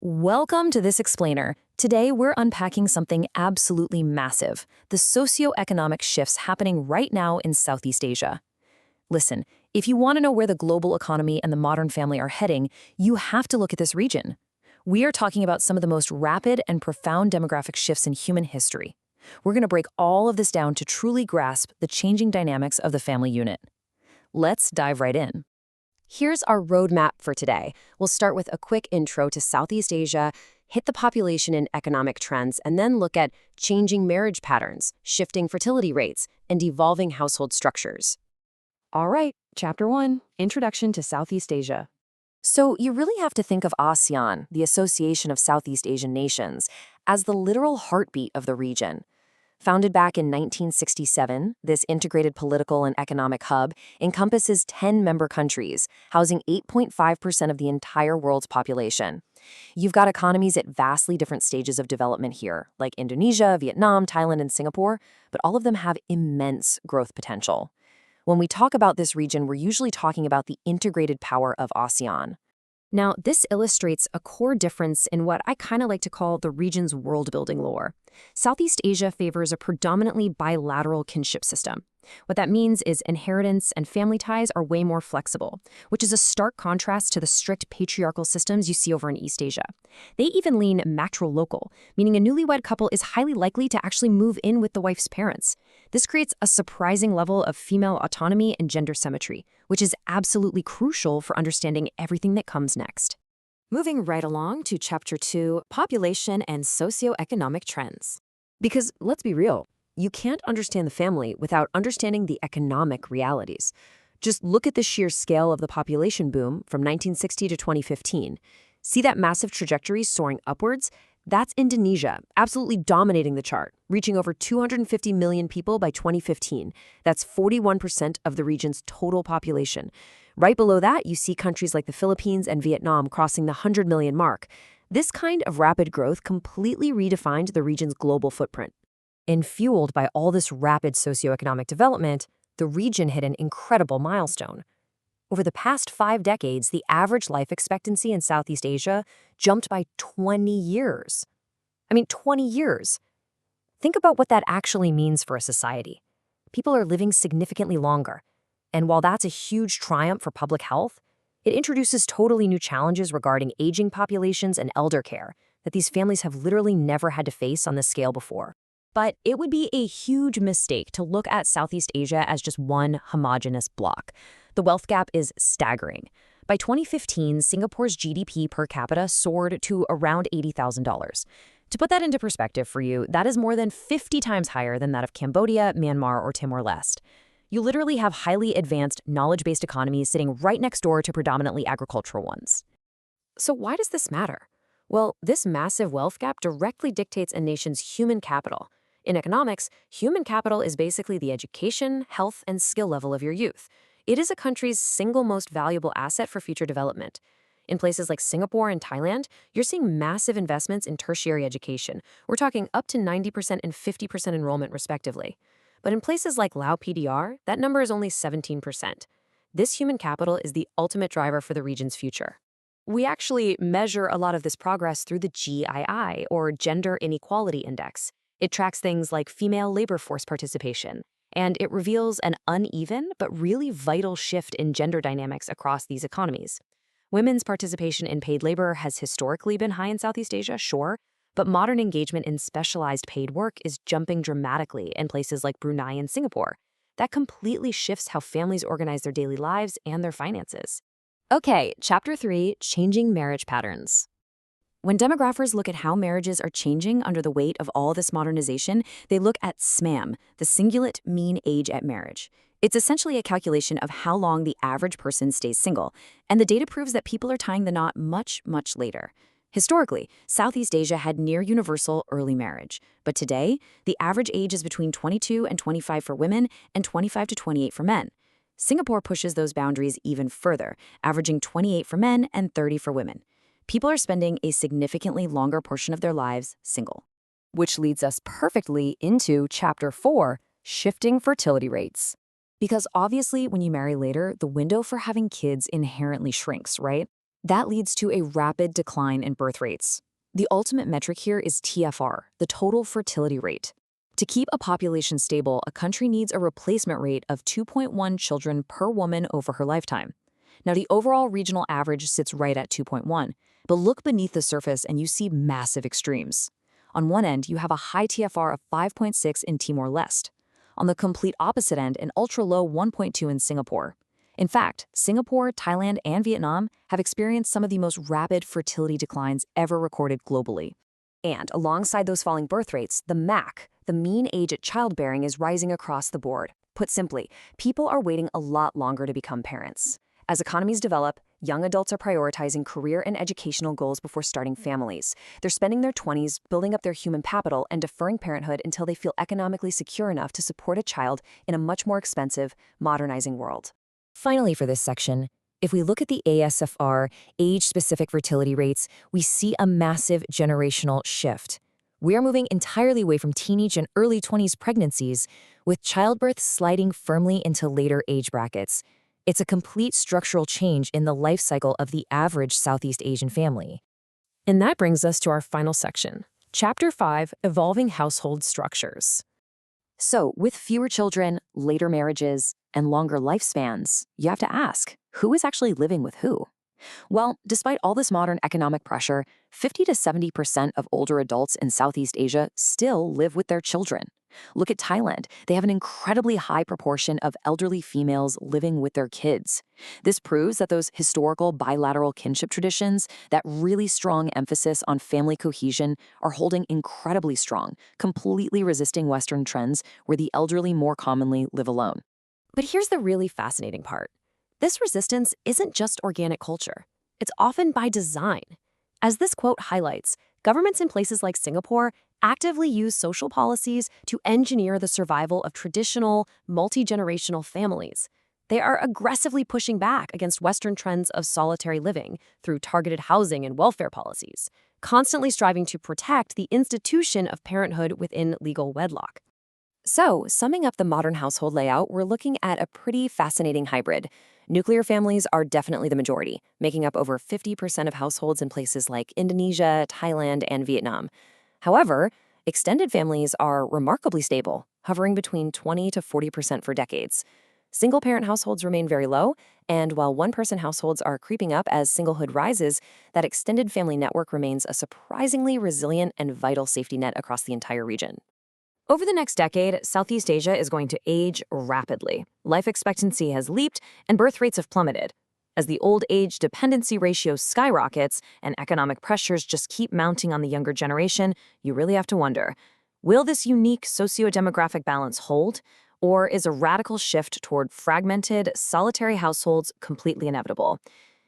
Welcome to This Explainer. Today, we're unpacking something absolutely massive, the socioeconomic shifts happening right now in Southeast Asia. Listen, if you want to know where the global economy and the modern family are heading, you have to look at this region. We are talking about some of the most rapid and profound demographic shifts in human history. We're going to break all of this down to truly grasp the changing dynamics of the family unit. Let's dive right in. Here's our roadmap for today. We'll start with a quick intro to Southeast Asia, hit the population and economic trends, and then look at changing marriage patterns, shifting fertility rates, and evolving household structures. All right, Chapter 1, Introduction to Southeast Asia. So you really have to think of ASEAN, the Association of Southeast Asian Nations, as the literal heartbeat of the region. Founded back in 1967, this integrated political and economic hub encompasses 10 member countries, housing 8.5% of the entire world's population. You've got economies at vastly different stages of development here, like Indonesia, Vietnam, Thailand, and Singapore, but all of them have immense growth potential. When we talk about this region, we're usually talking about the integrated power of ASEAN. Now, this illustrates a core difference in what I kind of like to call the region's world-building lore. Southeast Asia favors a predominantly bilateral kinship system. What that means is inheritance and family ties are way more flexible, which is a stark contrast to the strict patriarchal systems you see over in East Asia. They even lean matrilocal, meaning a newlywed couple is highly likely to actually move in with the wife's parents. This creates a surprising level of female autonomy and gender symmetry, which is absolutely crucial for understanding everything that comes next. Moving right along to Chapter 2, Population and Socioeconomic Trends. Because let's be real, you can't understand the family without understanding the economic realities. Just look at the sheer scale of the population boom from 1960 to 2015. See that massive trajectory soaring upwards? That's Indonesia, absolutely dominating the chart, reaching over 250 million people by 2015. That's 41% of the region's total population. Right below that, you see countries like the Philippines and Vietnam crossing the 100 million mark. This kind of rapid growth completely redefined the region's global footprint. And fueled by all this rapid socioeconomic development, the region hit an incredible milestone. Over the past 5 decades, the average life expectancy in Southeast Asia jumped by 20 years. 20 years. Think about what that actually means for a society. People are living significantly longer. And while that's a huge triumph for public health, it introduces totally new challenges regarding aging populations and elder care that these families have literally never had to face on this scale before. But it would be a huge mistake to look at Southeast Asia as just one homogeneous block. The wealth gap is staggering. By 2015, Singapore's GDP per capita soared to around $80,000. To put that into perspective for you, that is more than 50 times higher than that of Cambodia, Myanmar, or Timor-Leste. You literally have highly advanced, knowledge-based economies sitting right next door to predominantly agricultural ones. So why does this matter? Well, this massive wealth gap directly dictates a nation's human capital. In economics, human capital is basically the education, health, and skill level of your youth. It is a country's single most valuable asset for future development. In places like Singapore and Thailand, you're seeing massive investments in tertiary education. We're talking up to 90% and 50% enrollment, respectively. But in places like Lao PDR, that number is only 17%. This human capital is the ultimate driver for the region's future. We actually measure a lot of this progress through the GII, or Gender Inequality Index. It tracks things like female labor force participation, and it reveals an uneven but really vital shift in gender dynamics across these economies. Women's participation in paid labor has historically been high in Southeast Asia, sure, but modern engagement in specialized paid work is jumping dramatically in places like Brunei and Singapore. That completely shifts how families organize their daily lives and their finances. Okay, Chapter 3, Changing Marriage Patterns. When demographers look at how marriages are changing under the weight of all this modernization, they look at SMAM, the Singulate Mean Age at Marriage. It's essentially a calculation of how long the average person stays single, and the data proves that people are tying the knot much, much later. Historically, Southeast Asia had near-universal early marriage, but today, the average age is between 22 and 25 for women and 25 to 28 for men. Singapore pushes those boundaries even further, averaging 28 for men and 30 for women. People are spending a significantly longer portion of their lives single. Which leads us perfectly into Chapter 4, Shifting Fertility Rates. Because obviously, when you marry later, the window for having kids inherently shrinks, right? That leads to a rapid decline in birth rates. The ultimate metric here is TFR, the total fertility rate. To keep a population stable, a country needs a replacement rate of 2.1 children per woman over her lifetime. Now, the overall regional average sits right at 2.1, but look beneath the surface and you see massive extremes. On one end, you have a high TFR of 5.6 in Timor-Leste. On the complete opposite end, an ultra-low 1.2 in Singapore. In fact, Singapore, Thailand, and Vietnam have experienced some of the most rapid fertility declines ever recorded globally. And alongside those falling birth rates, the MAC, the mean age at childbearing, is rising across the board. Put simply, people are waiting a lot longer to become parents. As economies develop, young adults are prioritizing career and educational goals before starting families. They're spending their 20s building up their human capital and deferring parenthood until they feel economically secure enough to support a child in a much more expensive, modernizing world. Finally, for this section, if we look at the ASFR, age-specific fertility rates, we see a massive generational shift. We are moving entirely away from teenage and early 20s pregnancies, with childbirth sliding firmly into later age brackets. It's a complete structural change in the life cycle of the average Southeast Asian family. And that brings us to our final section, Chapter 5, Evolving Household Structures. So, with fewer children, later marriages, and longer lifespans, you have to ask, who is actually living with who? Well, despite all this modern economic pressure, 50 to 70% of older adults in Southeast Asia still live with their children. Look at Thailand. They have an incredibly high proportion of elderly females living with their kids. This proves that those historical bilateral kinship traditions, that really strong emphasis on family cohesion, are holding incredibly strong, completely resisting Western trends where the elderly more commonly live alone. But here's the really fascinating part. This resistance isn't just organic culture. It's often by design. As this quote highlights, governments in places like Singapore actively use social policies to engineer the survival of traditional, multi-generational families. They are aggressively pushing back against Western trends of solitary living through targeted housing and welfare policies, constantly striving to protect the institution of parenthood within legal wedlock. So, summing up the modern household layout, we're looking at a pretty fascinating hybrid. Nuclear families are definitely the majority, making up over 50% of households in places like Indonesia, Thailand, and Vietnam. However, extended families are remarkably stable, hovering between 20 to 40% for decades. Single-parent households remain very low, and while one-person households are creeping up as singlehood rises, that extended family network remains a surprisingly resilient and vital safety net across the entire region. Over the next decade, Southeast Asia is going to age rapidly. Life expectancy has leaped, and birth rates have plummeted. As the old age dependency ratio skyrockets and economic pressures just keep mounting on the younger generation, you really have to wonder, will this unique socio-demographic balance hold, or is a radical shift toward fragmented, solitary households completely inevitable?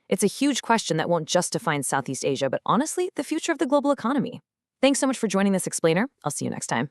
It's a huge question that won't just define Southeast Asia, but honestly, the future of the global economy. Thanks so much for joining this explainer. I'll see you next time.